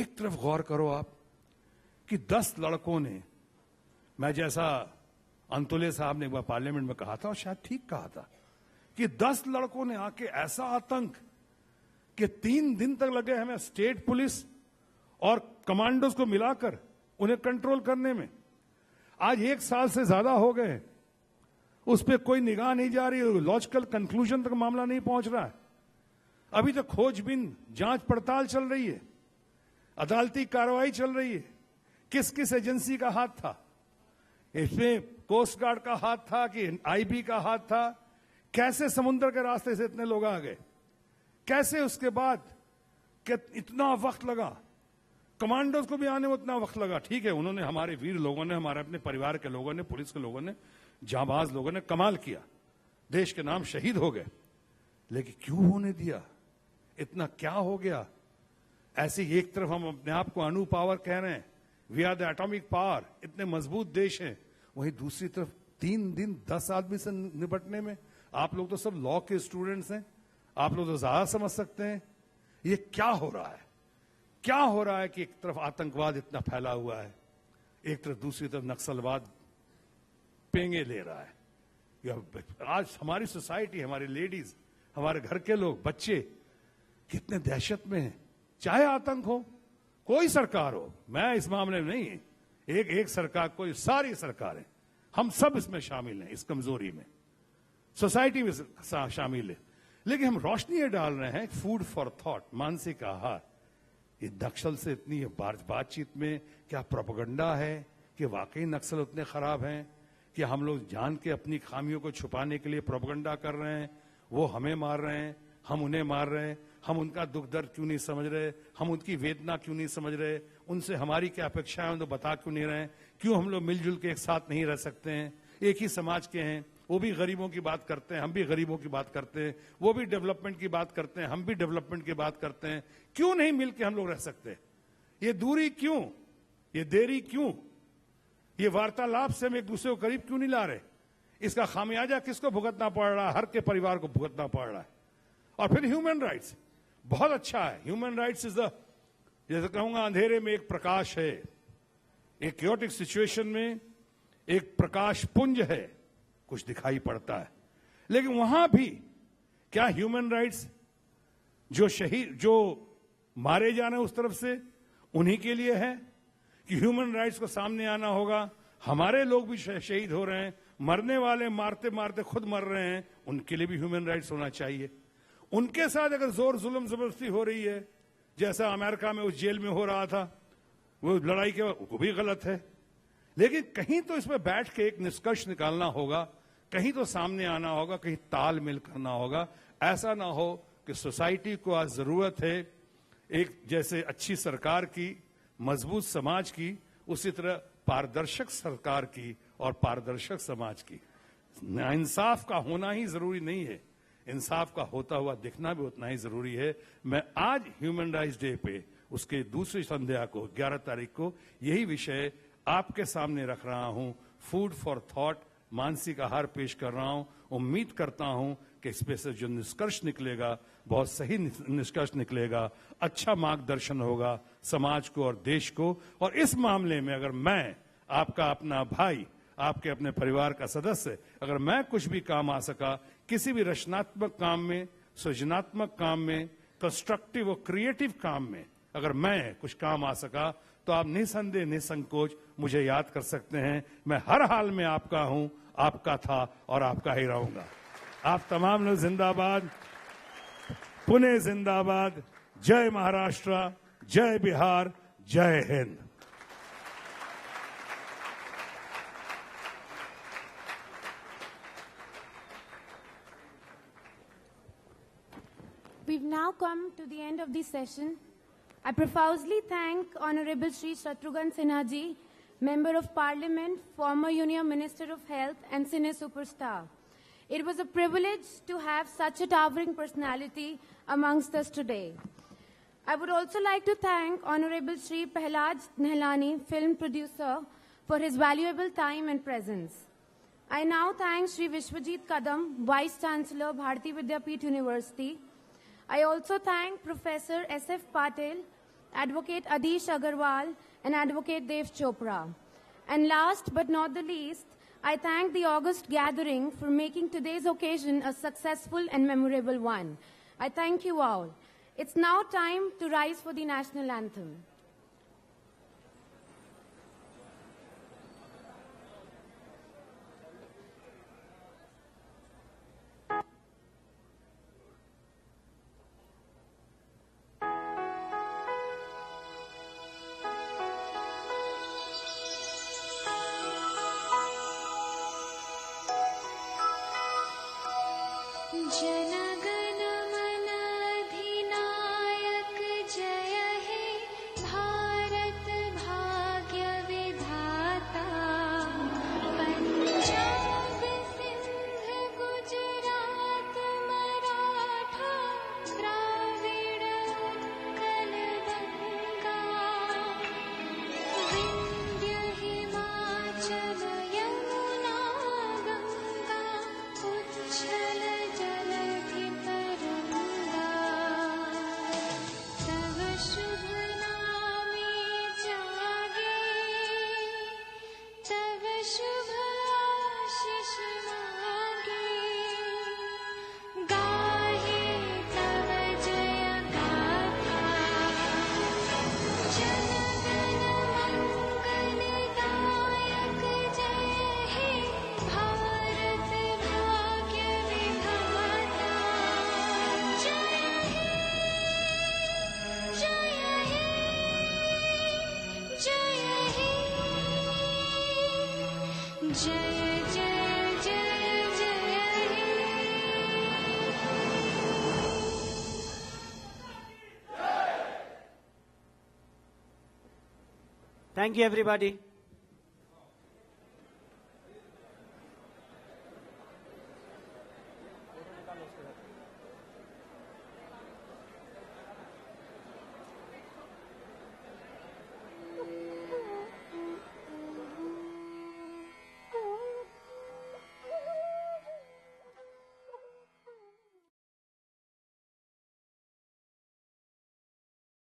एक तरफ गौर करो आप कि 10 लड़कों ने, मैं जैसा अंतुले साहब ने एक बार पार्लियामेंट में कहा था और शायद ठीक कहा था, कि 10 लड़कों ने आके ऐसा आतंक कि 3 दिन तक लगे हमें स्टेट पुलिस और कमांडोज को मिलाकर उन्हें कंट्रोल करने में। आज 1 साल से ज्यादा हो गए, उस पर कोई निगाह नहीं जा रही, लॉजिकल कंक्लूजन तक मामला नहीं पहुंच रहा है। अभी तक खोजबीन जांच पड़ताल चल रही है, अदालती कार्रवाई चल रही है। किस किस एजेंसी का हाथ था इसमें? कोस्ट गार्ड का हाथ था कि आईबी का हाथ था? कैसे समुद्र के रास्ते से इतने लोग आ गए? कैसे उसके बाद इतना वक्त लगा? कमांडोज को भी आने में उतना वक्त लगा। ठीक है, उन्होंने, हमारे वीर लोगों ने, हमारे अपने परिवार के लोगों ने, पुलिस के लोगों ने, जांबाज लोगों ने कमाल किया, देश के नाम शहीद हो गए, लेकिन क्यों होने दिया? इतना क्या हो गया? ऐसे ही एक तरफ हम अपने आप को अणु पावर कह रहे हैं, we are the atomic power, इतने मजबूत देश हैं, वहीं दूसरी तरफ 3 दिन 10 आदमी से निपटने में। आप लोग तो सब लॉ के स्टूडेंट्स हैं, आप लोग तो ज्यादा समझ सकते हैं ये क्या हो रहा है। क्या हो रहा है कि एक तरफ आतंकवाद इतना फैला हुआ है, एक तरफ दूसरी तरफ नक्सलवाद पेंगे ले रहा है। आज हमारी सोसाइटी, हमारी लेडीज, हमारे घर के लोग, बच्चे कितने दहशत में हैं। चाहे आतंक हो, कोई सरकार हो, मैं इस मामले में नहीं, एक सरकार, कोई, सारी सरकारें, हम सब इसमें शामिल हैं, इस कमजोरी में सोसाइटी में शामिल है। लेकिन हम रोशनी ये डाल रहे हैं, फूड फॉर थॉट, मानसिक आहार। ये नक्सल से इतनी बातचीत में क्या प्रोपेगेंडा है कि वाकई नक्सल उतने खराब हैं कि हम लोग जान के अपनी खामियों को छुपाने के लिए प्रोपेगेंडा कर रहे हैं? वो हमें मार रहे हैं, हम उन्हें मार रहे हैं। हम उनका दुख दर्द क्यों नहीं समझ रहे? हम उनकी वेदना क्यों नहीं समझ रहे? उनसे हमारी क्या अपेक्षाएं हैं तो बता क्यों नहीं रहे? क्यों हम लोग मिलजुल के एक साथ नहीं रह सकते हैं? एक ही समाज के हैं, वो भी गरीबों की बात करते हैं, हम भी गरीबों की बात करते हैं, वो भी डेवलपमेंट की बात करते हैं, हम भी डेवलपमेंट की बात करते हैं। क्यों नहीं मिलके हम लोग रह सकते? ये दूरी क्यों? ये देरी क्यों? ये वार्तालाप से हम एक दूसरे को करीब क्यों नहीं ला रहे? इसका खामियाजा किसको भुगतना पड़ रहा है? हर के परिवार को भुगतना पड़ रहा है। और फिर ह्यूमन राइट्स बहुत अच्छा है। ह्यूमन राइट्स इज द, जैसे कहूंगा, अंधेरे में एक प्रकाश है, एक क्योटिक सिचुएशन में एक प्रकाश पुंज है, कुछ दिखाई पड़ता है। लेकिन वहां भी क्या ह्यूमन राइट्स जो शहीद, जो मारे जा रहे हैं उस तरफ से, उन्हीं के लिए है कि ह्यूमन राइट्स को सामने आना होगा? हमारे लोग भी शहीद हो रहे हैं, मरने वाले मारते मारते खुद मर रहे हैं, उनके लिए भी ह्यूमन राइट्स होना चाहिए। उनके साथ अगर जोर जुल्म जबरदस्ती हो रही है, जैसा अमेरिका में उस जेल में हो रहा था, वो लड़ाई के, वो भी गलत है। लेकिन कहीं तो इसमें बैठ के एक निष्कर्ष निकालना होगा, कहीं तो सामने आना होगा, कहीं तालमेल करना होगा। ऐसा ना हो कि सोसाइटी को आज जरूरत है एक, जैसे अच्छी सरकार की, मजबूत समाज की, उसी तरह पारदर्शक सरकार की और पारदर्शक समाज की। इंसाफ का होना ही जरूरी नहीं है, इंसाफ का होता हुआ दिखना भी उतना ही जरूरी है। मैं आज ह्यूमन राइट्स डे पे, उसके दूसरी संध्या को, 11 तारीख को, यही विषय आपके सामने रख रहा हूं, फूड फॉर थॉट, मानसिक आहार पेश कर रहा हूं। उम्मीद करता हूं कि इसमें से जो निष्कर्ष निकलेगा बहुत सही निष्कर्ष निकलेगा, अच्छा मार्गदर्शन होगा समाज को और देश को। और इस मामले में अगर मैं, आपका अपना भाई, आपके अपने परिवार का सदस्य, अगर मैं कुछ भी काम आ सका, किसी भी रचनात्मक काम में, सृजनात्मक काम में, कंस्ट्रक्टिव और क्रिएटिव काम में अगर मैं कुछ काम आ सका, तो आप निसंदेह निसंकोच मुझे याद कर सकते हैं। मैं हर हाल में आपका हूं, आपका था और आपका ही रहूंगा। आप तमाम लोग जिंदाबाद, पुणे जिंदाबाद, जय महाराष्ट्र, जय बिहार, जय Hind. We've now come to the end of the session. I profusely thank Honorable Shri Shatrughan Sinha Ji, Member of Parliament, former Union Minister of Health and Cine superstar. It was a privilege to have such a towering personality amongst us today. I would also like to thank Honorable Shri Prahlad Nehlani, film producer, for his valuable time and presence. I now thank Shri Vishwajit Kadam, Vice Chancellor, Bharati Vidyapeeth University. I also thank Professor S.F. Patel Advocate Adish Agarwal, and Advocate Dev Chopra. And last but not the least, I thank the August gathering for making today's occasion a successful and memorable one. I thank you all. It's now time to rise for the national anthem. जनगण मन अधिनायक जय हे भारत भाग्य विधाता पंजाब सिंध गुजरात मराठा द्राविड़ उत्कल गंगा विंध्य हिमाचल यमुना गंगा उच्छल जलधि तरंगा तव शुभ नामे जागे तव शुभ आशीष मांगे गाहे तव जय गाथा जनगण मंगलदायक जय हे भारत भाग्य विधाता जय हे जय हे जय हे जय जय जय जय हे Thank you, everybody.